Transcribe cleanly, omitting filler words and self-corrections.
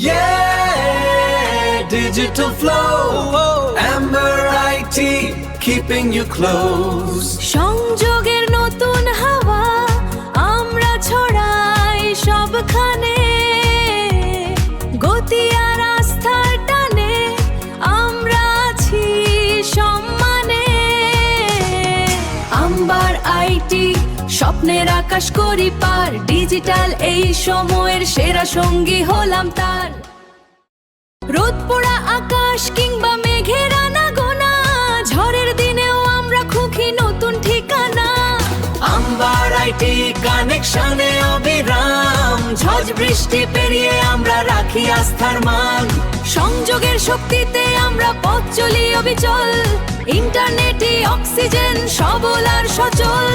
Yeah, digital flow, Amber IT, keeping you close. সংযোগের নতুন হাওয়া আমরা ছড়াই সবখানে, গতি আর আস্থার টানে আমরা আছি সম্মানে। আম্বার আইটি, স্বপ্নের আকাশ করি পার, ডিজিটাল এই সময়ের সেরা সঙ্গী হলাম তার। রোদ পোড়া আকাশ কিংবা মেঘের আনাগোনা, ঝড়ের দিনেও আমরা খুঁকি নতুন ঠিকানা। আম্বার আইটি কানেকশনে অবিরাম, ঝড় বৃষ্টি পেরিয়ে আমরা রাখি আস্থার মান। সংযোগের শক্তিতে আমরা পথ চলি অবিচল, ইন্টারনেটে অক্সিজেন সবল আর সচল।